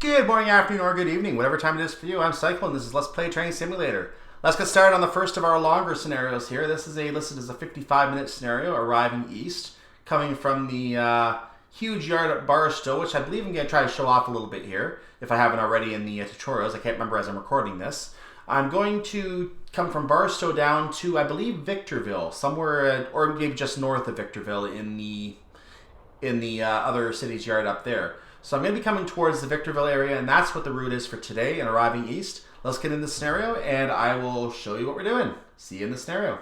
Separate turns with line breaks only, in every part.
Good morning, afternoon, or good evening, whatever time it is for you. I'm Cycle, and this is Let's Play Train Simulator. Let's get started on the first of our longer scenarios here. This is listed as a 55-minute scenario, arriving east, coming from the huge yard at Barstow, which I believe I'm going to try to show off a little bit here, if I haven't already in the tutorials. I can't remember as I'm recording this. I'm going to come from Barstow down to, I believe, Victorville, somewhere, or maybe just north of Victorville in the other city's yard up there. So I'm going to be coming towards the Victorville area, and that's what the route is for today and arriving east. Let's get in the scenario, and I will show you what we're doing. See you in the scenario.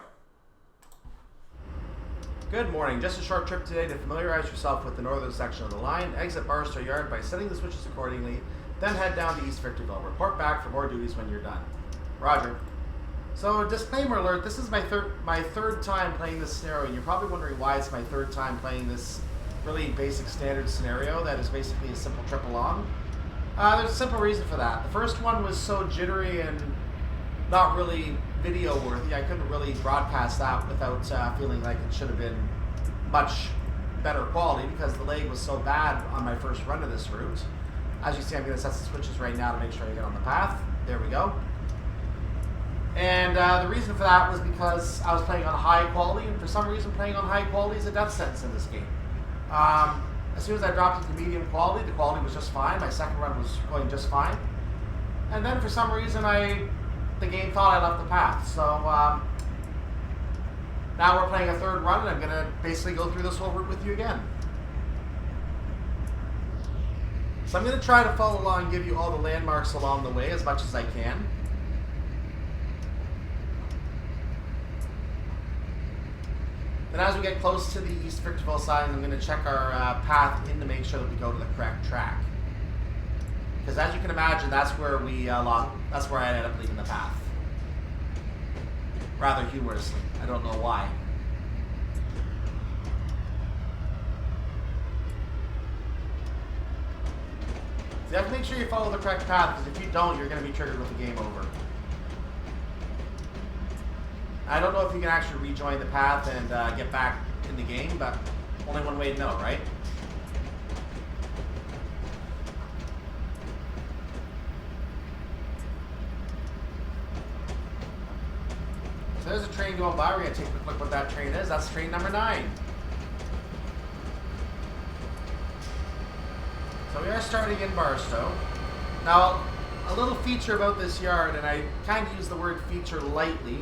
Good morning. Just a short trip today to familiarize yourself with the northern section of the line. Exit Barstow Yard by setting the switches accordingly, then head down to East Victorville. Report back for more duties when you're done. Roger. So, disclaimer alert, this is my third time playing this scenario, and you're probably wondering why it's my third time playing this really basic standard scenario that is basically a simple trip along. There's a simple reason for that. The first one was so jittery and not really video worthy. I couldn't really broadcast that without feeling like it should have been much better quality because the lag was so bad on my first run of this route. As you see, I'm going to set the switches right now to make sure I get on the path. There we go. And the reason for that was because I was playing on high quality, and for some reason playing on high quality is a death sentence in this game. As soon as I dropped into medium quality, the quality was just fine. My second run was going just fine. And then for some reason, the game thought I left the path. So now we're playing a third run, and I'm going to basically go through this whole route with you again. So I'm going to try to follow along and give you all the landmarks along the way as much as I can. And as we get close to the East Victorville side, I'm going to check our path in to make sure that we go to the correct track. Because as you can imagine, that's where that's where I ended up leaving the path. Rather humorously. I don't know why. So you have to make sure you follow the correct path, because if you don't, you're going to be triggered with the game over. I don't know if you can actually rejoin the path and get back in the game, but only one way to know, right? So there's a train going by. We're going to take a quick look what that train is. That's train number 9. So we are starting in Barstow. Now, a little feature about this yard, and I kind of use the word feature lightly.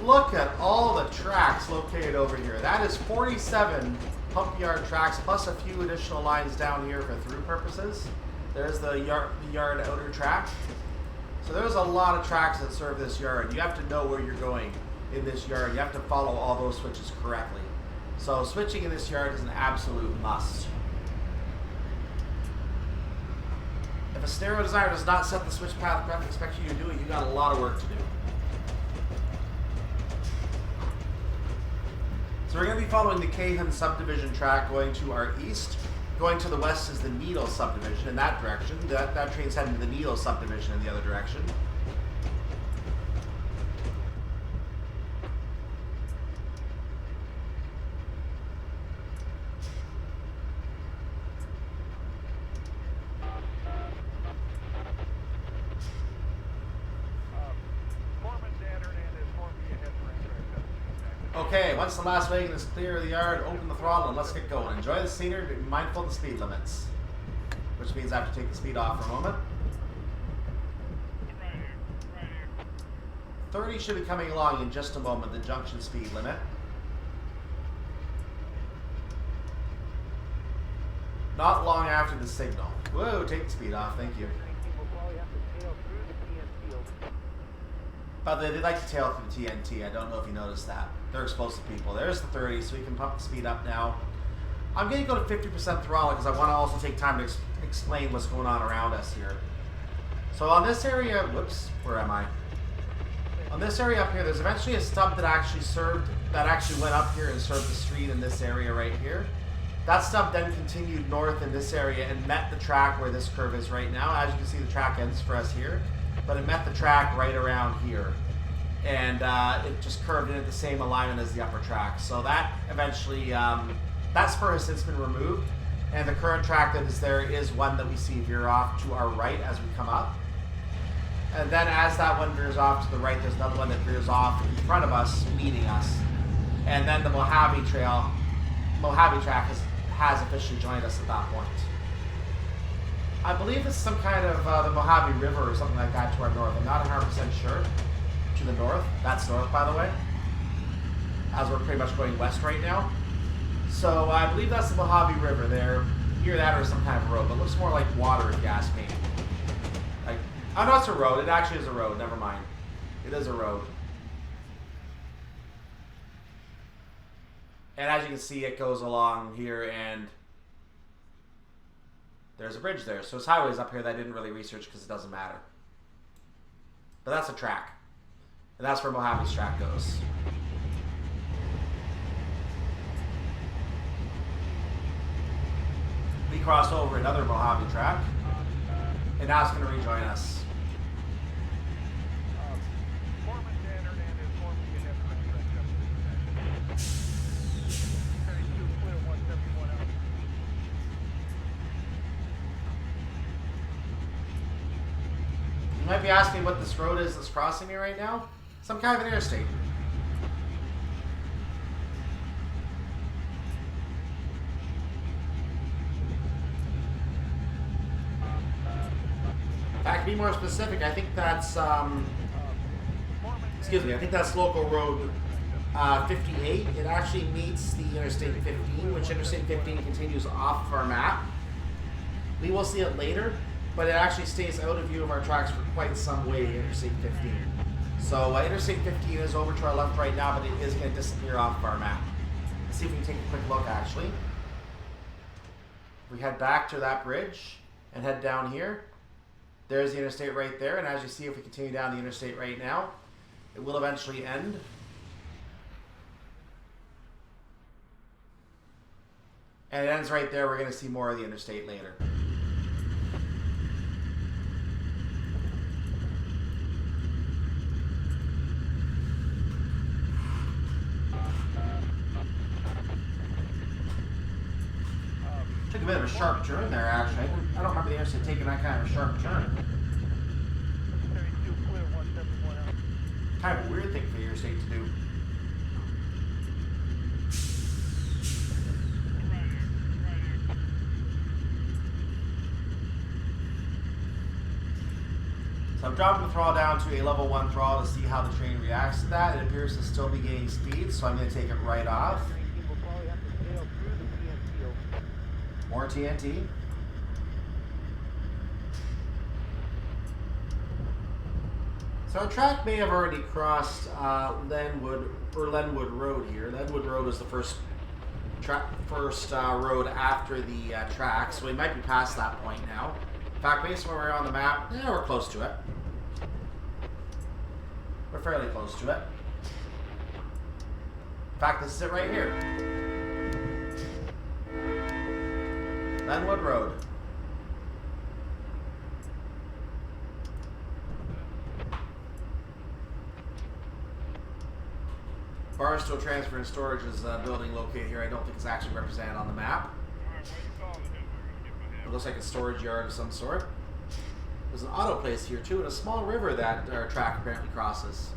Look at all the tracks located over here. That is 47 pump yard tracks plus a few additional lines down here for through purposes. There's the yard outer track. So there's a lot of tracks that serve this yard. You have to know where you're going in this yard. You have to follow all those switches correctly. So switching in this yard is an absolute must. If a stereo designer does not set the switch path correctly, expect you to do it, you got a lot of work to do. So we're going to be following the Cajon subdivision track going to our east. Going to the west is the Needle subdivision in that direction. That train's heading to the Needle subdivision in the other direction. Okay, once the last wagon is clear of the yard, open the throttle and let's get going. Enjoy the scenery, be mindful of the speed limits. Which means I have to take the speed off for a moment. 30 should be coming along in just a moment, the junction speed limit. Not long after the signal. Whoa, take the speed off, thank you. But they like to tail through the TNT. I don't know if you noticed that. They're explosive people. There's the 30, so we can pump the speed up now. I'm going to go to 50% throttle because I want to also take time to explain what's going on around us here. So on this area, whoops, where am I? On this area up here, there's eventually a stub that actually went up here and served the street in this area right here. That stub then continued north in this area and met the track where this curve is right now. As you can see, the track ends for us here. But it met the track right around here. And it just curved in at the same alignment as the upper track. So that eventually, that spur has since been removed. And the current track that is there is one that we see veer off to our right as we come up. And then as that one veers off to the right, there's another one that veers off in front of us, meeting us. And then the Mojave track has officially joined us at that point. I believe it's some kind of the Mojave River or something like that to our north. I'm not 100% sure. To the north. That's north, by the way. As we're pretty much going west right now. So I believe that's the Mojave River there. Either that or some kind of road, but it looks more like water and gas maybe. Like, oh no, it's a road. It actually is a road. Never mind. It is a road. And as you can see, it goes along here, and there's a bridge there. So it's highways up here that I didn't really research because it doesn't matter. But that's a track. And that's where Mojave's track goes. We crossed over another Mojave track, and now it's going to rejoin us. You might be asking what this road is that's crossing me right now. Some kind of an interstate. If I can be more specific, I think that's, excuse me, I think that's local road 58. It actually meets the Interstate 15, which Interstate 15 continues off of our map. We will see it later, but it actually stays out of view of our tracks for quite some way, Interstate 15. So Interstate 15 is over to our left right now, but it is going to disappear off of our map. Let's see if we can take a quick look, actually. We head back to that bridge and head down here. There's the interstate right there, and as you see, if we continue down the interstate right now, it will eventually end. And it ends right there. We're going to see more of the interstate later. Took a bit of a sharp turn there, actually. I don't remember the interstate taking that kind of a sharp turn. Kind of a weird thing for the interstate to do. So I'm dropping the throttle down to a level 1 throttle to see how the train reacts to that. It appears to still be gaining speed, so I'm going to take it right off. More TNT. So our track may have already crossed Lenwood Road here. Lenwood Road was the first road after the track, so we might be past that point now. In fact, based on where we're on the map, we're close to it. We're fairly close to it. In fact, this is it right here. Lenwood Road. Barstow Transfer and Storage is a building located here. I don't think it's actually represented on the map. It looks like a storage yard of some sort. There's an auto place here too, and a small river that our track apparently crosses.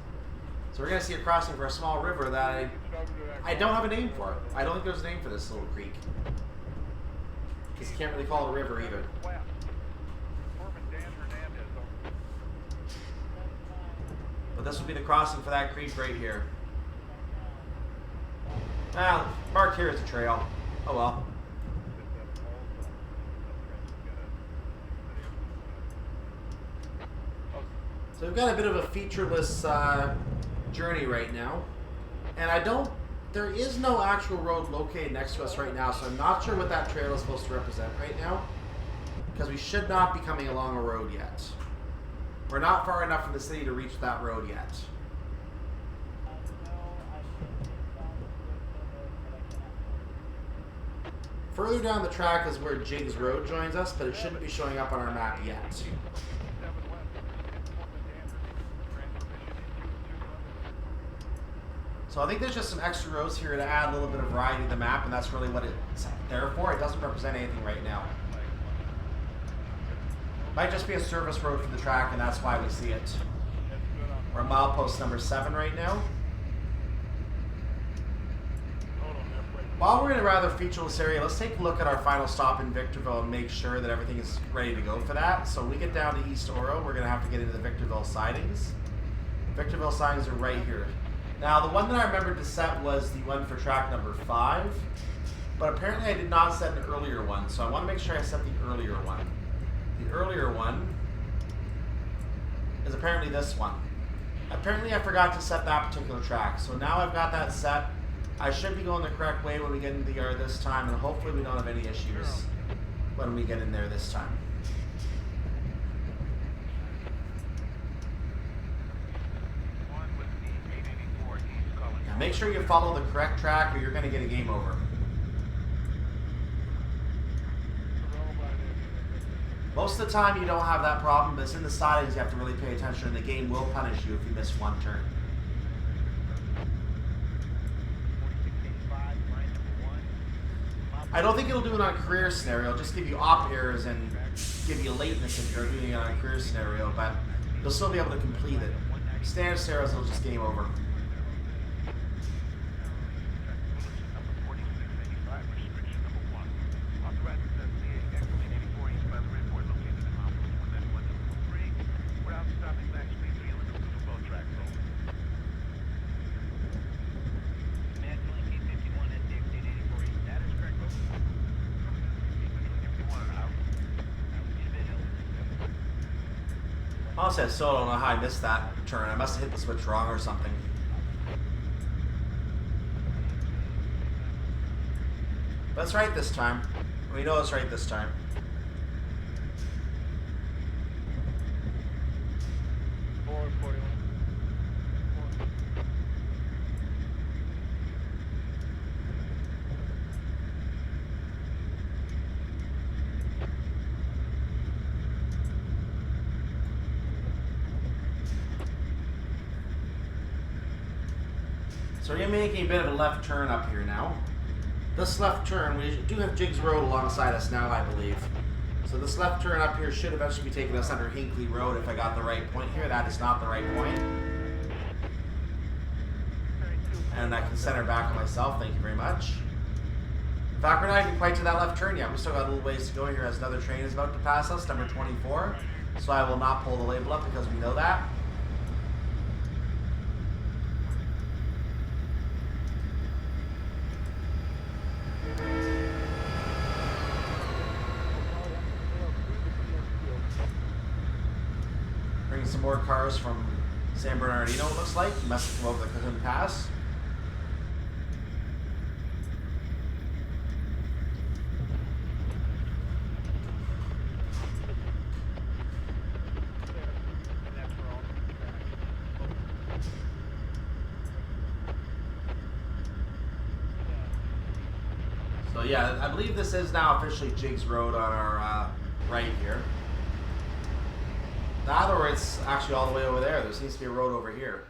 So we're going to see a crossing for a small river that I don't have a name for. I don't think there's a name for this little creek. Because you can't really call it a river either. But this will be the crossing for that creek right here. Well, marked here is a trail. Oh well. So we've got a bit of a featureless journey right now. And there is no actual road located next to us right now, so I'm not sure what that trail is supposed to represent right now. Because we should not be coming along a road yet. We're not far enough from the city to reach that road yet. Further down the track is where Jiggs Road joins us, but it shouldn't be showing up on our map yet. So I think there's just some extra roads here to add a little bit of variety to the map, and that's really what it's there for. It doesn't represent anything right now. Might just be a service road for the track, and that's why we see it. We're at milepost number 7 right now. While we're in a rather featureless area, let's take a look at our final stop in Victorville and make sure that everything is ready to go for that. So when we get down to EastOro, we're going to have to get into the Victorville sidings. Victorville sidings are right here. Now, the one that I remembered to set was the one for track number 5, but apparently I did not set an earlier one, so I want to make sure I set the earlier one. The earlier one is apparently this one. Apparently I forgot to set that particular track, so now I've got that set. I should be going the correct way when we get into the yard this time, and hopefully we don't have any issues when we get in there this time. Now make sure you follow the correct track or you're going to get a game over. Most of the time you don't have that problem, but it's in the sidings you have to really pay attention, and the game will punish you if you miss one turn. I don't think it'll do it on a career scenario. It'll just give you op errors and give you lateness if you're doing it on a career scenario, but you'll still be able to complete it. Standard scenarios will just game over. Honestly, I still don't know how I missed that turn. I must have hit the switch wrong or something. But it's right this time. We know it's right this time. So we're making a bit of a left turn up here now. This left turn, we do have Jigs Road alongside us now, I believe. So this left turn up here should eventually be taking us under Hinckley Road if I got the right point here. That is not the right point. And I can center back on myself, thank you very much. In fact, we're not even quite to that left turn yet. We still got a little ways to go here as another train is about to pass us, number 24. So I will not pull the label up because we know that. Some more cars from San Bernardino, it looks like. You must have come over the Cajon Pass. So yeah, I believe this is now officially Jigs Road on our right here. That or it's actually all the way over there. There seems to be a road over here.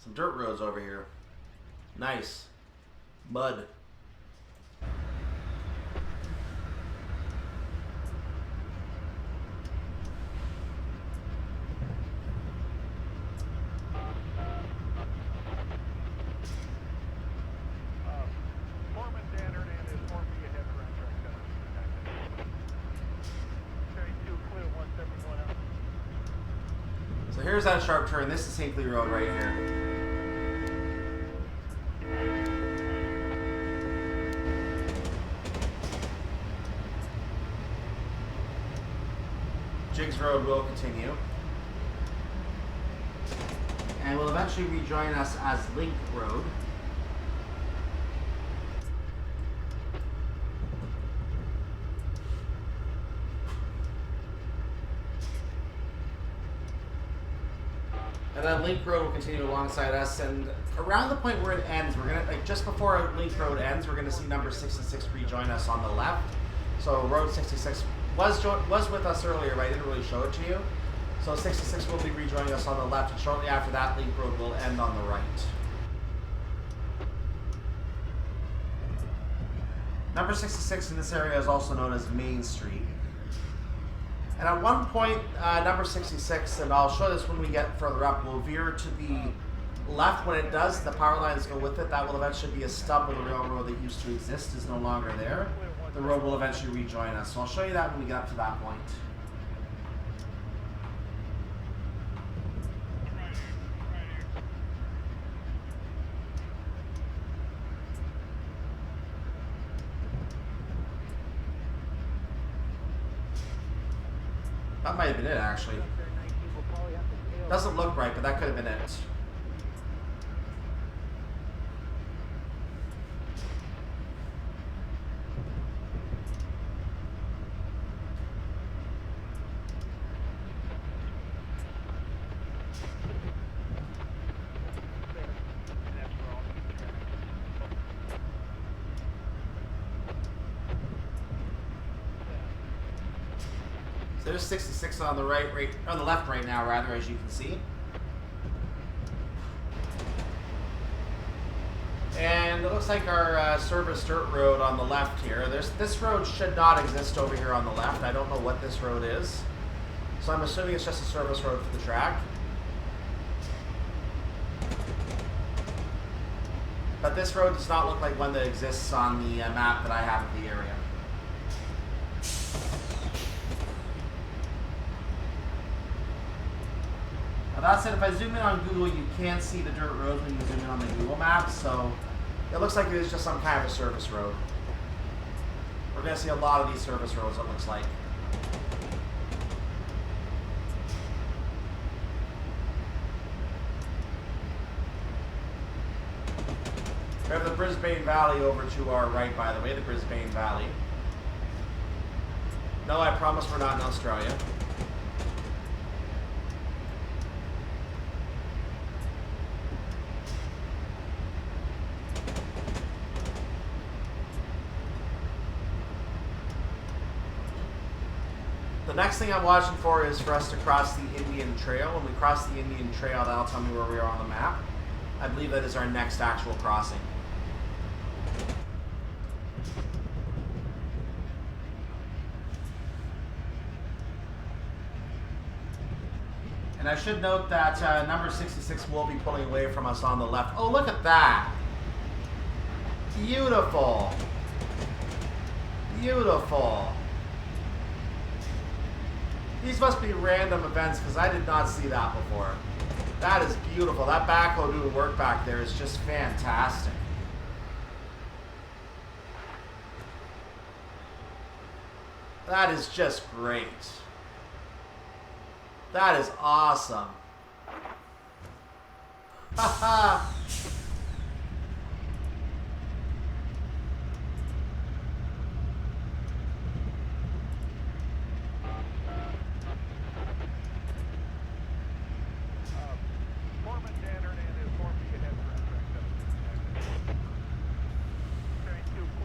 Some dirt roads over here. Nice. Mud. So here's that sharp turn. This is Hinckley Road right here. Jigs Road will continue. And will eventually rejoin us as Link Road. And then Link Road will continue alongside us, and around the point where it ends, we're gonna, like just before Link Road ends, we're gonna see number 66 rejoin us on the left. So Road 66 was with us earlier, but I didn't really show it to you. So 66 will be rejoining us on the left, and shortly after that, Link Road will end on the right. Number 66 in this area is also known as Main Street. And at one point, number 66, and I'll show this when we get further up, will veer to the left. When it does, the power lines go with it. That will eventually be a stub of the railroad that used to exist, is no longer there. The road will eventually rejoin us. So I'll show you that when we get up to that point. That might have been it, actually. Doesn't look right, but that could have been it. There's 66 on the on the left right now, rather, as you can see. And it looks like our service dirt road on the left here. This road should not exist over here on the left. I don't know what this road is. So I'm assuming it's just a service road for the track. But this road does not look like one that exists on the map that I have of the area. That said, if I zoom in on Google, you can see the dirt roads when you zoom in on the Google map, so it looks like it is just some kind of a service road. We're going to see a lot of these service roads, it looks like. We have the Brisbane Valley over to our right, by the way, the Brisbane Valley. No, I promise we're not in Australia. The next thing I'm watching for is for us to cross the Indian Trail. When we cross the Indian Trail, that'll tell me where we are on the map. I believe that is our next actual crossing. And I should note that number 66 will be pulling away from us on the left. Oh, look at that! Beautiful! Beautiful! These must be random events because I did not see that before. That is beautiful. That backhoe doing work back there is just fantastic. That is just great. That is awesome. Haha.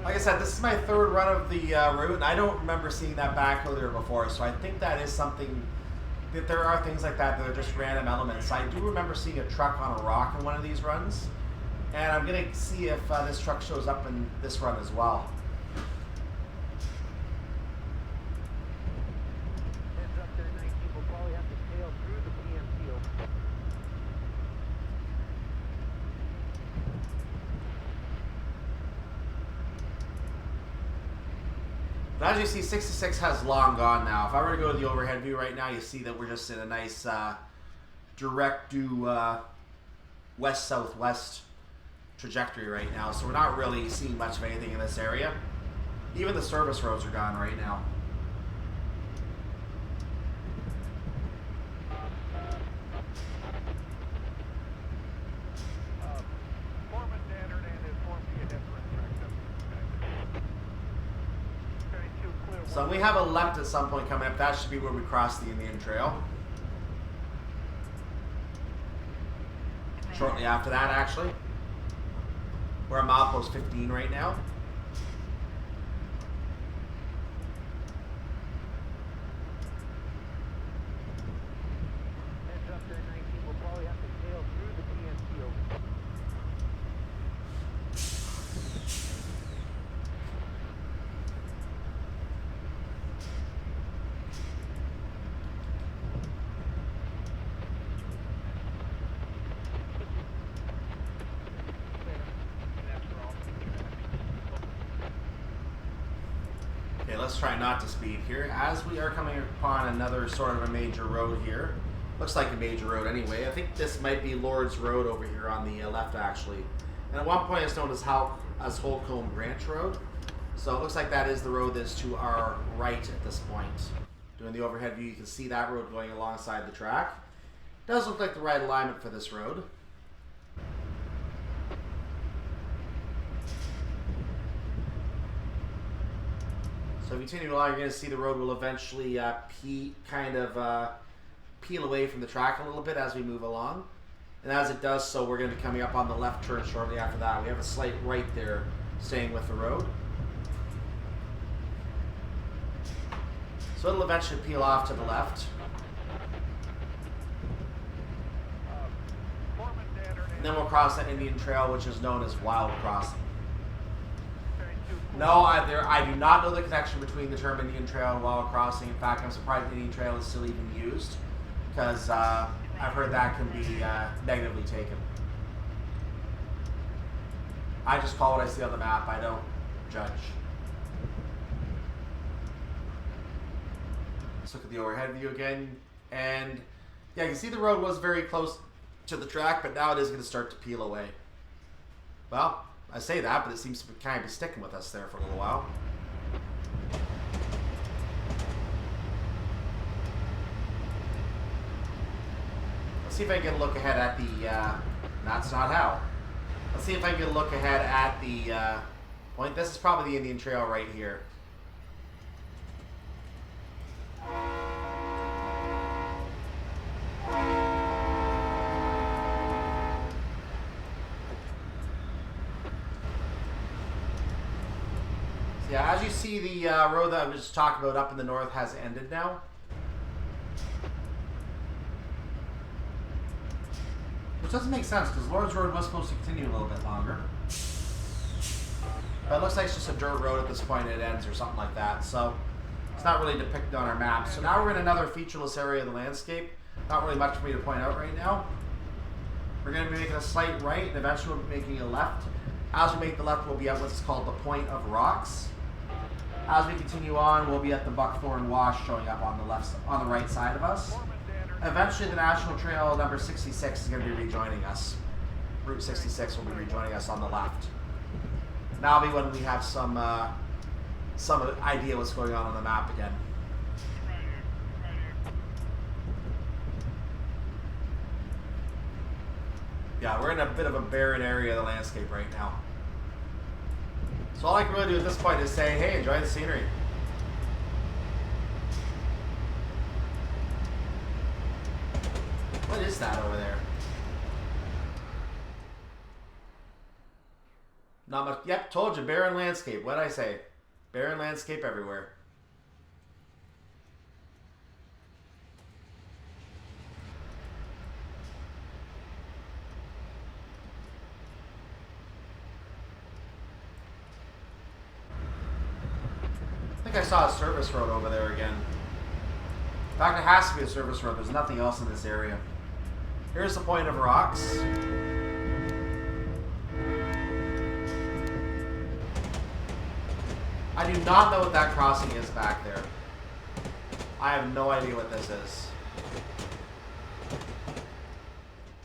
Like I said, this is my third run of the route, and I don't remember seeing that backhoe there before, so I think that is something, that there are things like that that are just random elements. I do remember seeing a truck on a rock in one of these runs, and I'm going to see if this truck shows up in this run as well.
Heads up there, 19, we'll probably have to tail through the PM field.
But as you see, 66 has long gone now. If I were to go to the overhead view right now, you see that we're just in a nice direct to west-southwest trajectory right now. So we're not really seeing much of anything in this area. Even the service roads are gone right now. So we have a left at some point coming up. That should be where we cross the Indian Trail. Shortly after that, actually. We're at milepost 15 right now. Okay, let's try not to speed here. As we are coming upon another sort of a major road here. Looks like a major road anyway. I think this might be Lord's Road over here on the left, actually. And at one point it's known as Holcomb Branch Road. So it looks like that is the road that's to our right at this point. Doing the overhead view, you can see that road going alongside the track. Does look like the right alignment for this road. So if you continue along, you're going to see the road will eventually peel away from the track a little bit as we move along. And as it does so, we're going to be coming up on the left turn shortly after that. We have a slight right there staying with the road. So it'll eventually peel off to the left. And then we'll cross that Indian Trail, which is known as Wild Crossing. No, I do not know the connection between the term Indian Trail and Wild Crossing. In fact, I'm surprised Indian Trail is still even used, because I've heard that can be negatively taken. I just call what I see on the map. I don't judge. Let's look at the overhead view again. And yeah, you can see the road was very close to the track, but now it is going to start to peel away. Well, I say that, but it seems to kind of be sticking with us there for a little while. Let's see if I can look ahead at the, that's not how. Let's see if I can look ahead at the point. This is probably the Indian Trail right here. Yeah, as you see, the road that I was just talking about up in the north has ended now. Which doesn't make sense, because Lord's Road was supposed to continue a little bit longer. But it looks like it's just a dirt road at this point and it ends or something like that. So it's not really depicted on our map. So now we're in another featureless area of the landscape. Not really much for me to point out right now. We're going to be making a slight right and eventually we'll be making a left. As we make the left, we'll be at what's called the Point of Rocks. As we continue on, we'll be at the Buckthorn Wash showing up on the right side of us. Eventually, the National Trail number 66 is going to be rejoining us. Route 66 will be rejoining us on the left. And that'll be when we have some idea what's going on the map again. Yeah, we're in a bit of a barren area of the landscape right now. So all I can really do at this point is say, hey, enjoy the scenery. What is that over there? Not much. Yep, told you, barren landscape. What'd I say? Barren landscape everywhere. I think I saw a service road over there again. In fact, it has to be a service road. There's nothing else in this area. Here's the Point of Rocks. I do not know what that crossing is back there. I have no idea what this is.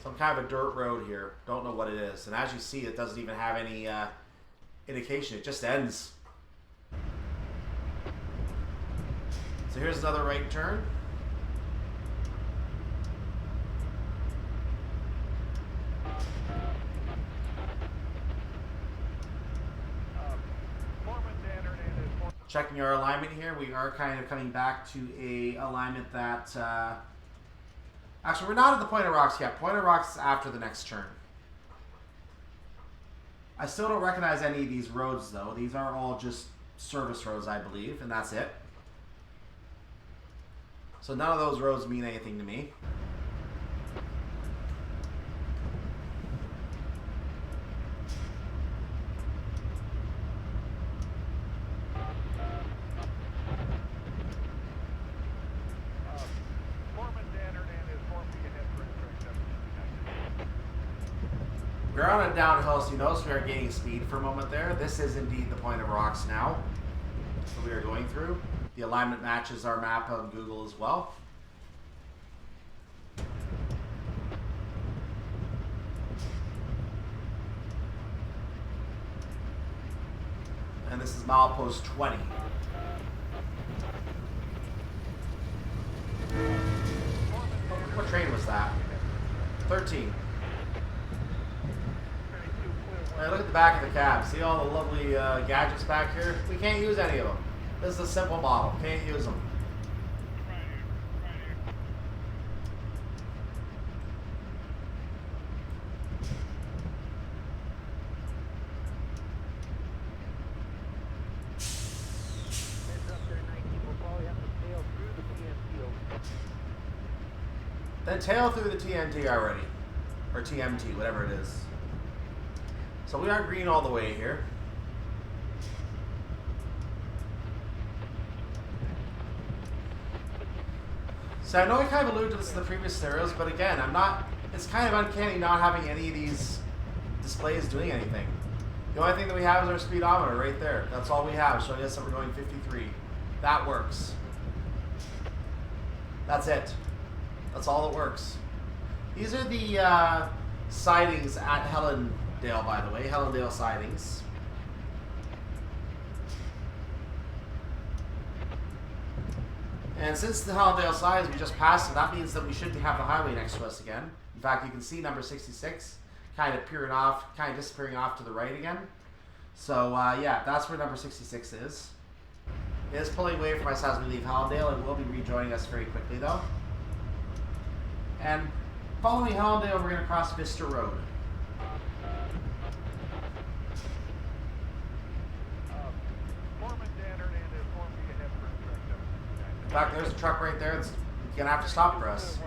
Some kind of a dirt road here. Don't know what it is. And as you see, it doesn't even have any indication. It just ends. So here's another right turn. Checking our alignment here, we are kind of coming back to a alignment that, actually we're not at the Point of Rocks yet. Point of Rocks is after the next turn. I still don't recognize any of these roads though. These are all just service roads, I believe, and that's it. So none of those roads mean anything to me. We're on a downhill, so you notice we are gaining speed for a moment there. This is indeed the Point of Rocks now. So we are going going through. The alignment matches our map on Google as well. And this is milepost 20. What train was that? 13. Hey, look at the back of the cab. See all the lovely gadgets back here? We can't use any of them. This is a simple model. Can't use them. Then tail through the TNT already. Or TMT, whatever it is. So we are green all the way here. So I know I kind of alluded to this in the previous scenarios, but again, it's kind of uncanny not having any of these displays doing anything. The only thing that we have is our speedometer right there. That's all we have, showing us that we're going 53. That works. That's it. That's all that works. These are the sidings at Helendale, by the way. Helendale sidings. And since the Helendale sidings we just passed it, that means that we should have the highway next to us again. In fact, you can see number 66 kind of peering off, kind of disappearing off to the right again. So yeah, that's where number 66 is. It is pulling away from us as we leave Helendale. It will be rejoining us very quickly though. And following Helendale, we're going to cross Vista Road. In fact, there's a truck right there that's going to have to stop for us.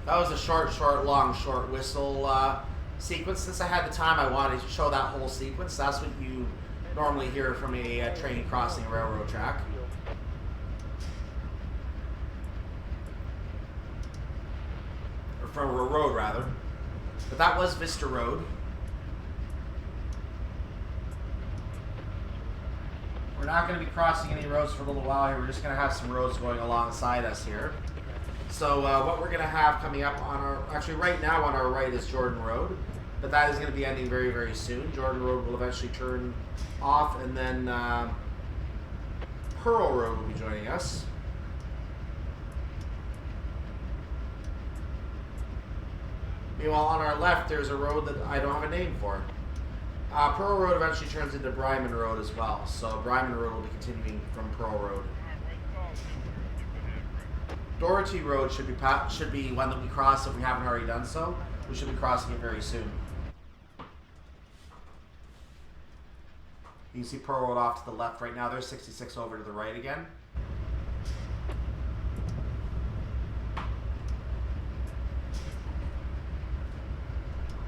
That was a short, long, short whistle sequence. Since I had the time, I wanted to show that whole sequence. That's what you normally hear from a train crossing a railroad track. Or from a road, rather. But that was Vista Road. We're not going to be crossing any roads for a little while here. We're just going to have some roads going alongside us here. So what we're going to have coming up on our, actually right now on our right is Jordan Road, but that is going to be ending very, very soon. Jordan Road will eventually turn off, and then Pearl Road will be joining us. Meanwhile, on our left, there's a road that I don't have a name for. Pearl Road eventually turns into Bryman Road as well, so Bryman Road will be continuing from Pearl Road. Dorothy Road should be one that we cross if we haven't already done so. We should be crossing it very soon. You can see Pearl Road off to the left right now. There's 66 over to the right again.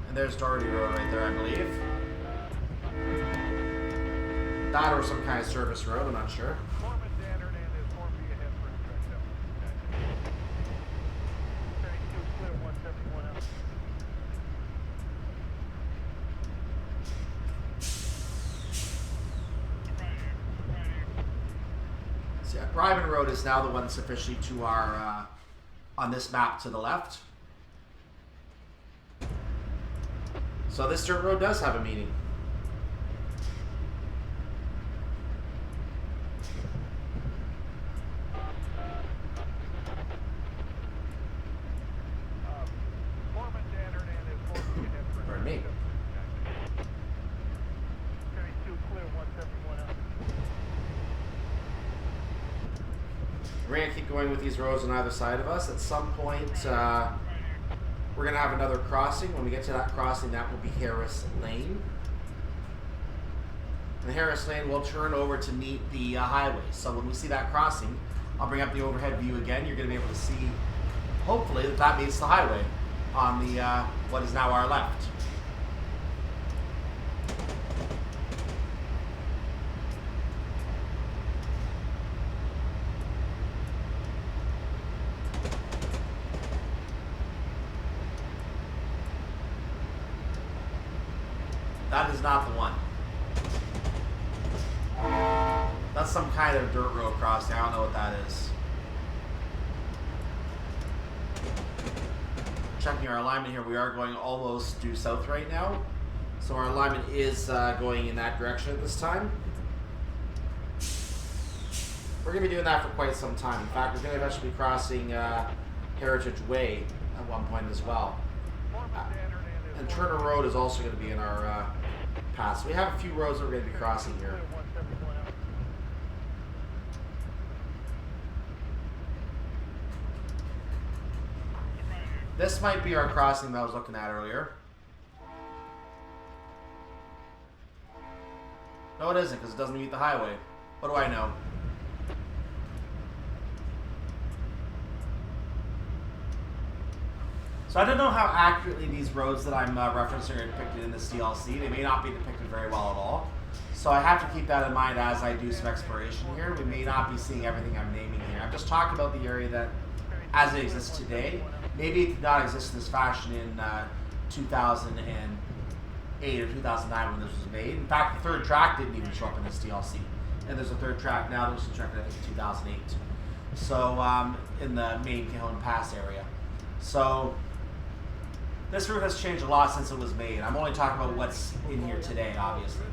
And there's Dorothy Road right there, I believe. That or some kind of service road, I'm not sure. Bryman Road is now the one that's officially to our, on this map to the left. So this dirt road does have a meaning. Pardon me. We're going to keep going with these roads on either side of us. At some point, we're going to have another crossing. When we get to that crossing, that will be Harris Lane. And Harris Lane will turn over to meet the highway. So when we see that crossing, I'll bring up the overhead view again. You're going to be able to see, hopefully, that meets the highway on the what is now our left. not the one. That's some kind of dirt road crossing. I don't know what that is. Checking our alignment here, we are going almost due south right now. So our alignment is going in that direction at this time. We're going to be doing that for quite some time. In fact, we're going to eventually be crossing Heritage Way at one point as well. And Turner Road is also going to be in our path. So we have a few roads that we're going to be crossing here. This might be our crossing that I was looking at earlier. No, it isn't, because it doesn't meet the highway. What do I know? So I don't know how accurately these roads that I'm referencing are depicted in this DLC. They may not be depicted very well at all. So I have to keep that in mind as I do some exploration here. We may not be seeing everything I'm naming here. I'm just talking about the area that, as it exists today, maybe it did not exist in this fashion in 2008 or 2009 when this was made. In fact, the third track didn't even show up in this DLC. And there's a third track now that was constructed, I think, in 2008. So, in the main Cajon Pass area. So, this route has changed a lot since it was made. I'm only talking about what's in here today, obviously.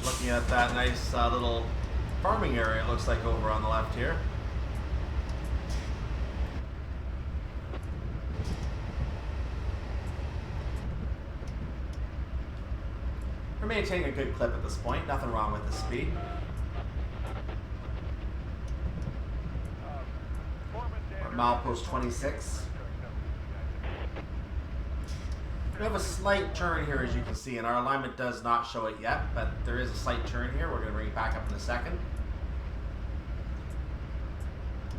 Looking at that nice little farming area, it looks like, over on the left here. We're maintaining a good clip at this point. Nothing wrong with the speed. We're at milepost 26. We have a slight turn here, as you can see, and our alignment does not show it yet, but there is a slight turn here. We're going to bring it back up in a second.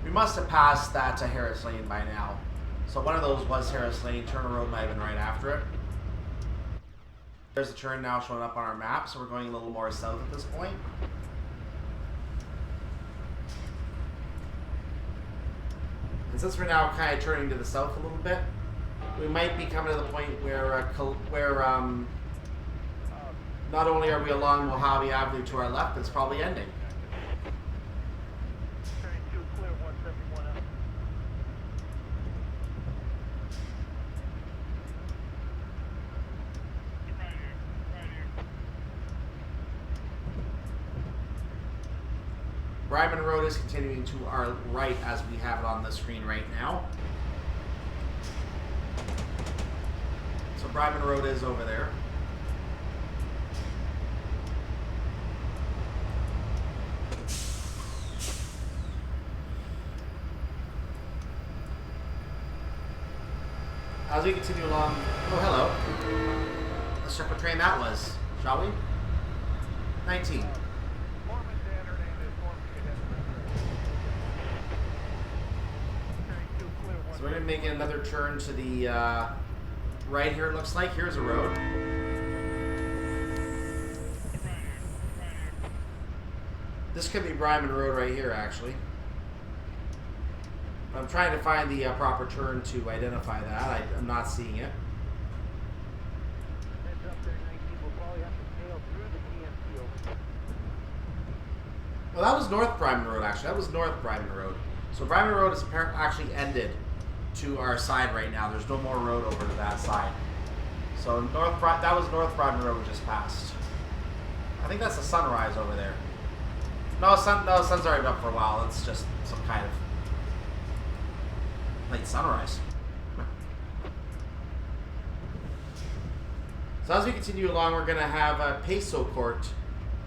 We must have passed that to Harris Lane by now. So one of those was Harris Lane. Turner Road might have been right after it. There's a turn now showing up on our map, so we're going a little more south at this point. And since we're now kind of turning to the south a little bit, we might be coming to the point where not only are we along Mojave Avenue to our left, it's probably ending. Ryman Road is continuing to our right as we have it on the screen right now. So Bryman Road is over there. As we continue along, oh hello. Let's check what train that was, shall we? 19. So we're going to make another turn to the right here, it looks like. Here's a road. This could be Bryman Road right here, actually. I'm trying to find the proper turn to identify that. I'm not seeing it. Well, that was North Bryman Road, actually. That was North Bryman Road. So Bryman Road is actually ended to our side right now. There's no more road over to that side. So that was North Bryman Road we just passed. I think that's the sunrise over there. No, sun's already up for a while. It's just some kind of late sunrise. So as we continue along, we're going to have Peso Court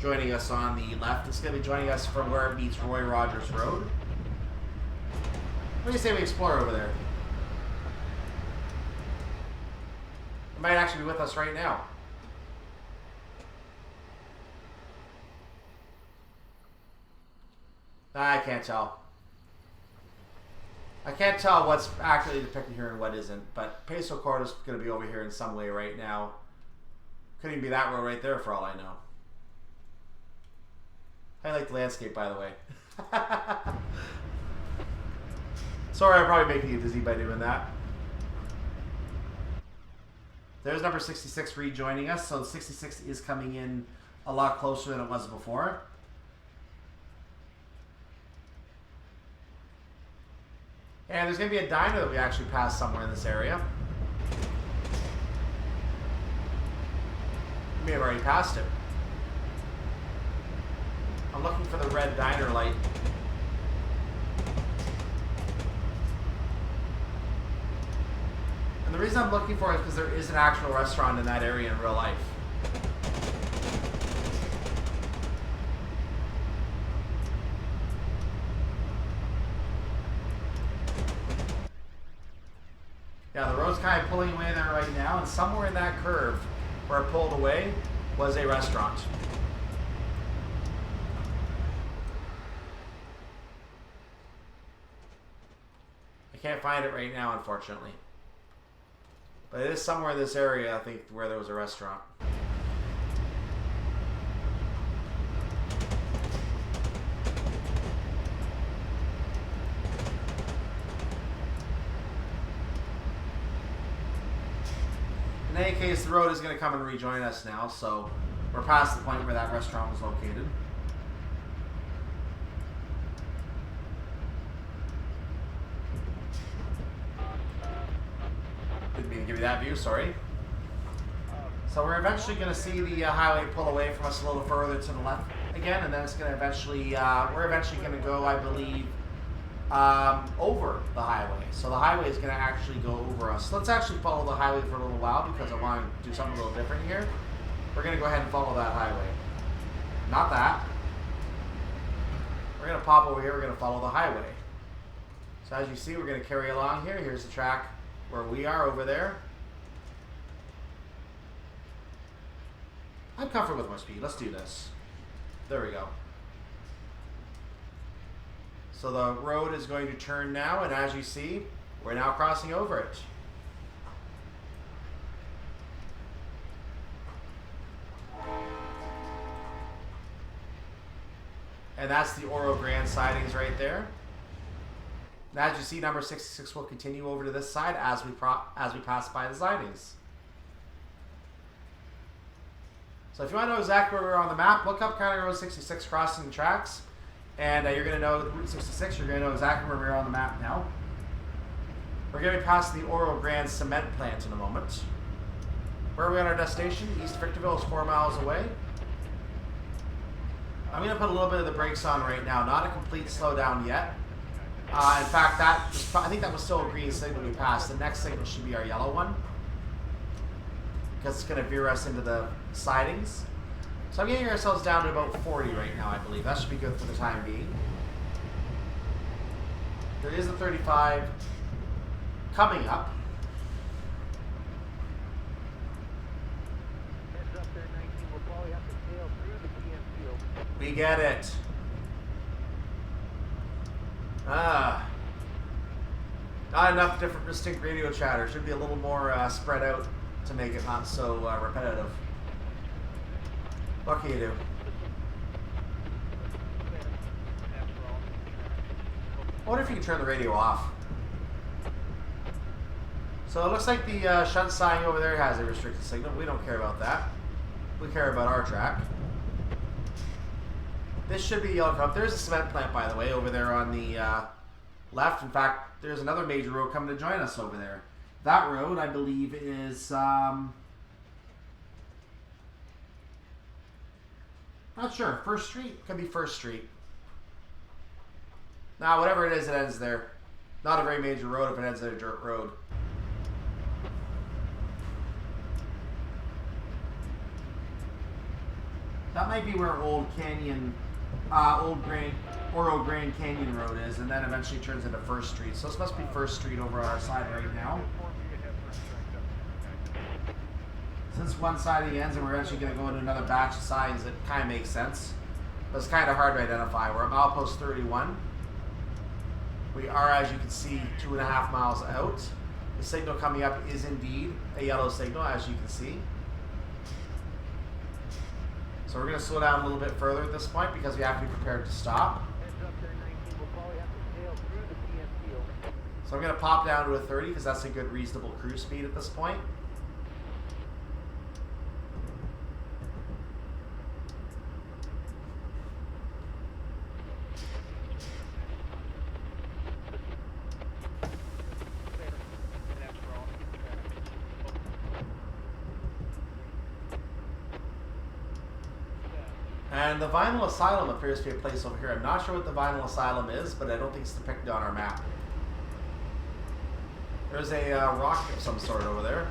joining us on the left. It's going to be joining us from where it meets Roy Rogers Road. What do you say we explore over there? It might actually be with us right now. I can't tell. I can't tell what's accurately depicted here and what isn't, but Peso Court is going to be over here in some way right now. Could even be that road right there for all I know. I like the landscape, by the way. Sorry, I'm probably making you dizzy by doing that. There's number 66 rejoining us, so 66 is coming in a lot closer than it was before. And there's going to be a diner that we actually passed somewhere in this area. We may have already passed it. I'm looking for the red diner light. And the reason I'm looking for it is because there is an actual restaurant in that area in real life. Yeah, the road's kind of pulling away there right now, and somewhere in that curve where it pulled away was a restaurant. I can't find it right now, unfortunately. But it is somewhere in this area, I think, where there was a restaurant. In any case, the road is going to come and rejoin us now, so we're past the point where that restaurant was located. Didn't mean to give you that view, sorry. So we're eventually going to see the highway pull away from us a little further to the left again, and then it's going to eventually, we're eventually going to go, I believe, over the highway. So the highway is going to actually go over us. Let's actually follow the highway for a little while because I want to do something a little different here. We're going to go ahead and follow that highway. Not that. We're going to pop over here. We're going to follow the highway. So as you see, we're going to carry along here. Here's the track where we are over there. I'm comfortable with my speed. Let's do this. There we go. So the road is going to turn now, and as you see, we're now crossing over it. And that's the Oro Grande sidings right there. And as you see, number 66 will continue over to this side as we pass by the sidings. So if you want to know exactly where we're on the map, look up County Road 66 crossing the tracks. And you're going to know Route 66. You're going to know exactly where we're on the map now. We're going to be past the Oro Grande cement plant in a moment. Where are we on our destination? East Victorville is 4 miles away. I'm going to put a little bit of the brakes on right now. Not a complete slowdown yet. In fact, I think that was still a green signal we passed. The next signal should be our yellow one, because it's going to veer us into the sidings. So I'm getting ourselves down to about 40 right now, I believe. That should be good for the time being. There is a 35 coming up.
Heads up there, 19. We'll probably have to tail through the PM field.
We get it. Not enough different distinct radio chatter. Should be a little more spread out to make it not so repetitive. What can you do? I wonder if you can turn the radio off. So it looks like the shunt sign over there has a restricted signal. We don't care about that. We care about our track. This should be yellow up. There's a cement plant, by the way, over there on the left. In fact, there's another major road coming to join us over there. That road, I believe, is not sure. First Street? Could be First Street. Nah, whatever it is, it ends there. Not a very major road if it ends at a dirt road. That might be where Oro Grande Canyon Road is, and then eventually turns into First Street. So this must be First Street over on our side right now. Since one siding ends and we're actually going to go into another batch of sidings, it kind of makes sense. But it's kind of hard to identify. We're at milepost 31. We are, as you can see, 2.5 miles out. The signal coming up is indeed a yellow signal, as you can see. So we're going to slow down a little bit further at this point because we have to be prepared to stop.
Heads up there, 19. We'll probably have to tail through the PM field.
So I'm going to pop down to a 30 because that's a good reasonable cruise speed at this point. And the Vinyl Asylum appears to be a place over here. I'm not sure what the Vinyl Asylum is, but I don't think it's depicted on our map. There's a rock of some sort over there.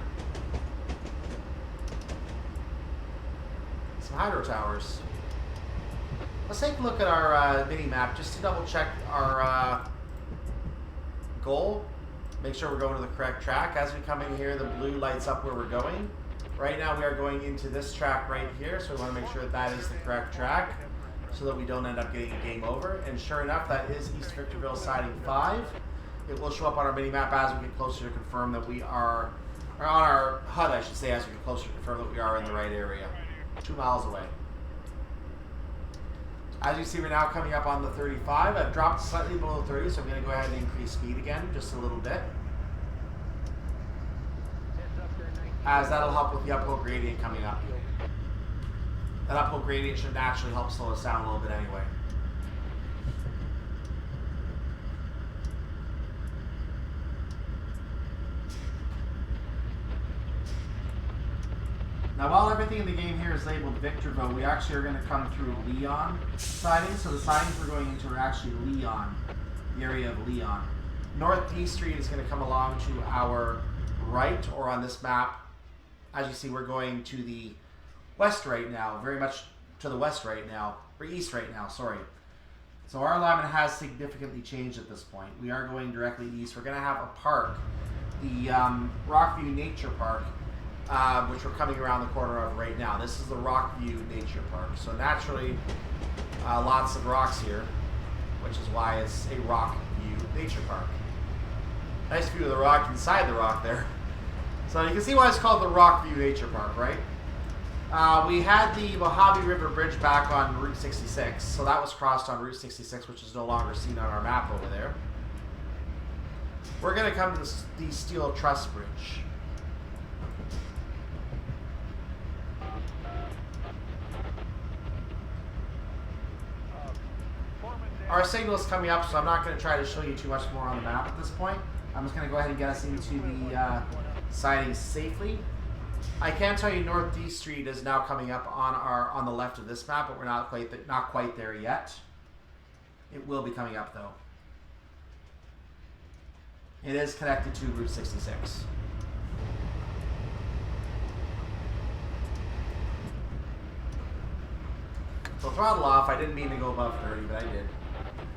Some hydro towers. Let's take a look at our mini map just to double check our goal. Make sure we're going to the correct track. As we come in here, the blue lights up where we're going. Right now we are going into this track right here, so we want to make sure that that is the correct track so that we don't end up getting a game over. And sure enough, that is East Victorville siding 5. It will show up on our mini-map as we get closer to confirm that we are, or on our HUD I should say, as we get closer to confirm that we are in the right area. 2 miles away. As you see, we're now coming up on the 35. I've dropped slightly below 30, so I'm going to go ahead and increase speed again, just a little bit. As that'll help with the uphill gradient coming up. That uphill gradient should naturally help slow us down a little bit anyway. Now while everything in the game here is labeled Victorville, we actually are going to come through Leon sidings. So the sidings we're going into are actually Leon, the area of Leon. North D Street is going to come along to our right, or on this map, as you see, we're going to the west right now, very much to the west right now, or east right now, sorry. So our alignment has significantly changed at this point. We are going directly east. We're going to have a park, the Rockview Nature Park, which we're coming around the corner of right now. This is the Rockview Nature Park. So naturally, lots of rocks here, which is why it's a Rockview Nature Park. Nice view of the rock inside the rock there. So you can see why it's called the Rockview Nature Park, right? We had the Mojave River Bridge back on Route 66, so that was crossed on Route 66, which is no longer seen on our map over there. We're going to come to the Steel Truss Bridge. Our signal is coming up, so I'm not going to try to show you too much more on the map at this point. I'm just going to go ahead and get us into the siding safely. I can tell you North D Street is now coming up on the left of this map, but we're not quite there yet. It will be coming up though. It is connected to Route 66. So throttle off. I didn't mean to go above 30, but I did.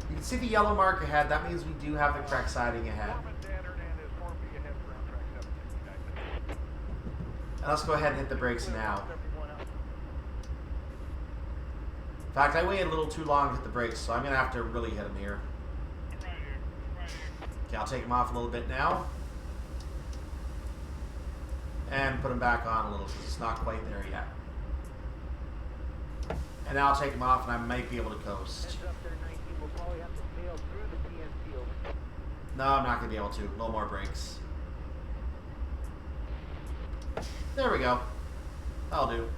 You can see the yellow mark ahead. That means we do have the correct siding ahead. And let's go ahead and hit the brakes now. In fact, I waited a little too long to hit the brakes, so I'm going to have to really hit them here. Okay, I'll take them off a little bit now. And put them back on a little because it's not quite there yet. And now I'll take them off and I might be able to coast. No, I'm not going to be able to. No more brakes. There we go. That'll do.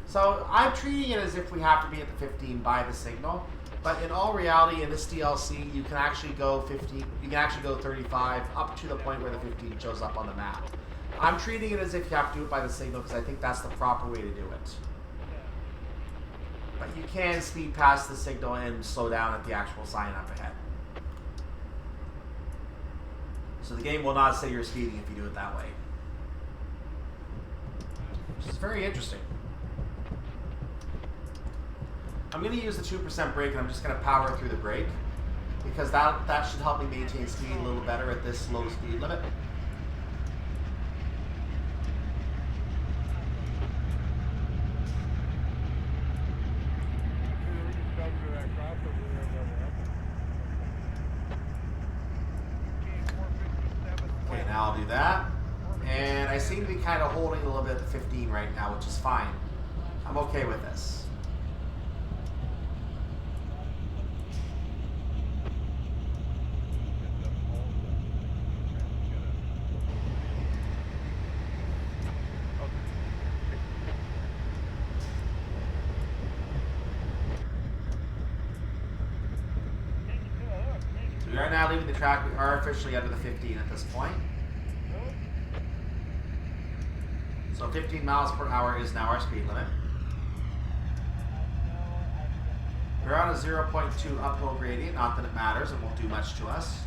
So I'm treating it as if we have to be at the 15 by the signal, but in all reality, in this DLC, you can actually go 15. You can actually go 35 up to the point where the 15 shows up on the map. I'm treating it as if you have to do it by the signal because I think that's the proper way to do it. But you can speed past the signal and slow down at the actual sign up ahead. So the game will not say you're speeding if you do it that way. Which is very interesting. I'm going to use the 2% brake and I'm just going to power through the brake because that should help me maintain speed a little better at this low speed limit. Now I'll do that. And I seem to be kind of holding a little bit at 15 right now, which is fine. I'm okay with this. So we are now leaving the track. We are officially under the 15 at this point. So 15 miles per hour is now our speed limit. We're on a 0.2 uphill gradient, not that it matters, it won't do much to us.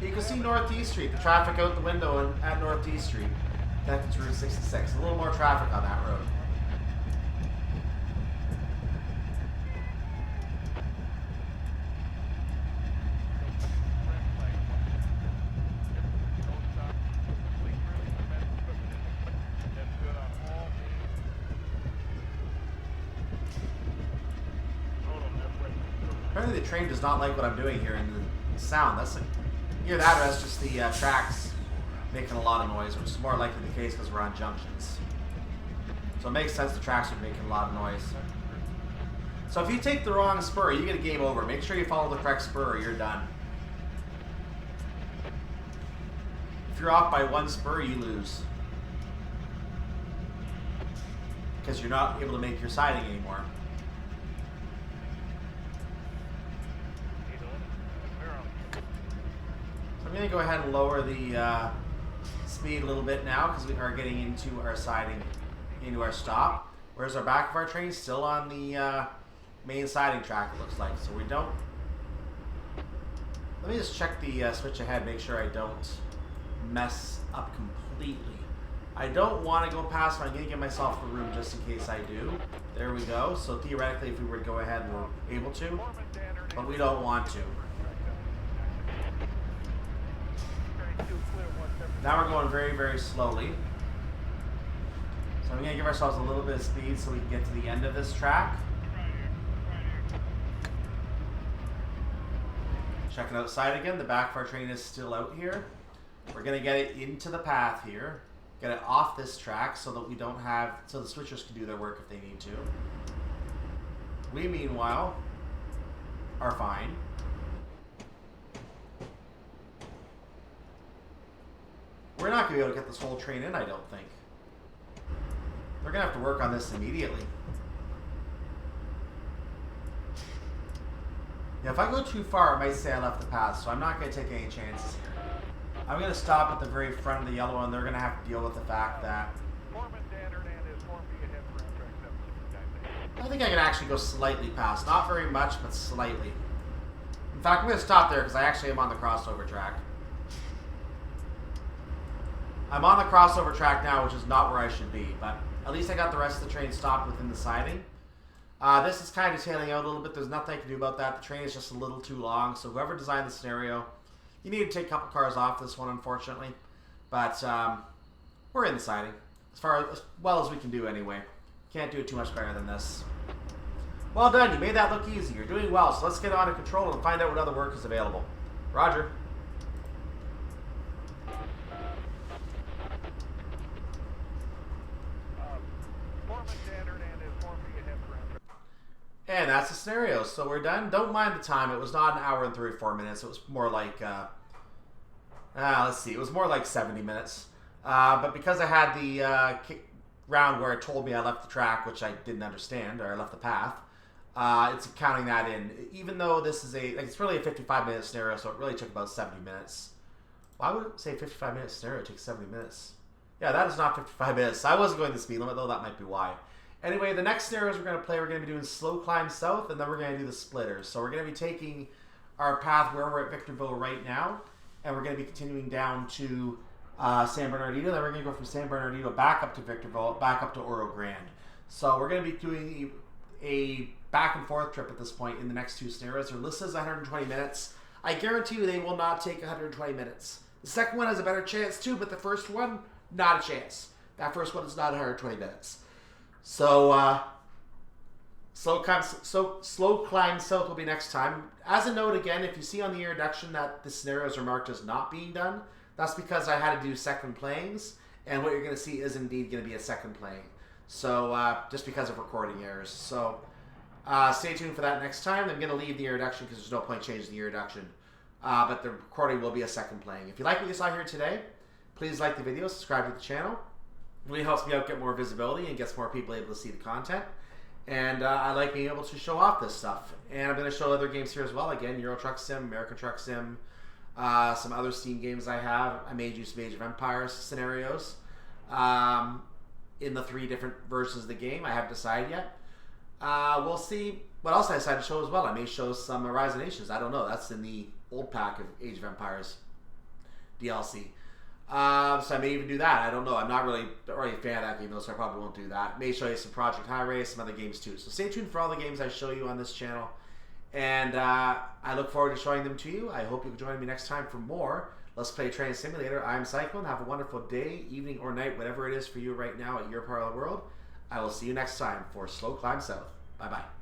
You can see Northeast Street, the traffic out the window at Northeast Street. Connected to Route 66. A little more traffic on that road. Apparently the train does not like what I'm doing here in the sound. That's like, hear that, or that's just the tracks making a lot of noise, which is more likely the case because we're on junctions. So it makes sense the tracks are making a lot of noise. So if you take the wrong spur, you get a game over. Make sure you follow the correct spur or you're done. If you're off by one spur, you lose. Because you're not able to make your siding anymore. I'm going to go ahead and lower the speed a little bit now because we are getting into our siding, into our stop. Whereas our back of our train still on the main siding track, it looks like. So we don't... Let me just check the switch ahead, make sure I don't mess up completely. I don't want to go past, but I'm going to give myself the room just in case I do. There we go. So theoretically, if we were to go ahead, we're able to. But we don't want to. Now we're going very, very slowly. So I'm going to give ourselves a little bit of speed so we can get to the end of this track. Checking outside again. The back of our train is still out here. We're going to get it into the path here. Get it off this track so that we don't have... So the switchers can do their work if they need to. We, meanwhile, are fine. We're not going to be able to get this whole train in, I don't think. They're going to have to work on this immediately. Yeah, if I go too far, it might say I left the path, so I'm not going to take any chances here. I'm going to stop at the very front of the yellow, and they're going to have to deal with the fact that... I think I can actually go slightly past. Not very much, but slightly. In fact, I'm going to stop there because I actually am on the crossover track. I'm on the crossover track now, which is not where I should be, but at least I got the rest of the train stopped within the siding. This is kind of tailing out a little bit. There's nothing I can do about that. The train is just a little too long, so whoever designed the scenario, you need to take a couple cars off this one, unfortunately. But we're in the siding, as well as we can do anyway. Can't do it too much better than this. Well done. You made that look easy. You're doing well, so let's get on to control and find out what other work is available. Roger. And that's the scenario. So we're done. Don't mind the time. It was not an hour and 34 minutes. It was more like, let's see. It was more like 70 minutes. But because I had the round where it told me I left the track, which I didn't understand, or I left the path, it's counting that in. Even though this is it's really a 55-minute scenario, so it really took about 70 minutes. Why would it say 55-minute scenario takes 70 minutes? Yeah, that is not 55 minutes. I wasn't going the speed limit, though. That might be why. Anyway, the next scenarios we're going to play, we're going to be doing slow climb south, and then we're going to do the splitters. So we're going to be taking our path where we're at Victorville right now, and we're going to be continuing down to San Bernardino. Then we're going to go from San Bernardino back up to Victorville, back up to Oro Grande. So we're going to be doing a back and forth trip at this point in the next two scenarios. Their list is 120 minutes. I guarantee you they will not take 120 minutes. The second one has a better chance too, but the first one, not a chance. That first one is not 120 minutes. So, Slow Climb South will be next time. As a note, again, if you see on the introduction that the scenarios are marked as not being done, that's because I had to do second playings, and what you're going to see is indeed going to be a second playing. So, just because of recording errors. So, stay tuned for that next time. I'm going to leave the introduction because there's no point changing the introduction. But the recording will be a second playing. If you like what you saw here today, please like the video, subscribe to the channel. It really helps me out get more visibility and gets more people able to see the content. And I like being able to show off this stuff. And I'm going to show other games here as well. Again, Euro Truck Sim, American Truck Sim, some other Steam games I have. I made use of Age of Empires scenarios in the 3 different versions of the game. I haven't decided yet. We'll see what else I decide to show as well. I may show some Rise of Nations. I don't know. That's in the old pack of Age of Empires DLC. So I may even do that. I don't know. I'm not really a fan of that game though, so I probably won't do that. May show you some Project High Race, some other games too. So stay tuned for all the games I show you on this channel. And I look forward to showing them to you. I hope you'll join me next time for more Let's Play Train Simulator. I'm Cyclone. Have a wonderful day, evening, or night, whatever it is for you right now at your part of the world. I will see you next time for Slow Climb South. Bye-bye.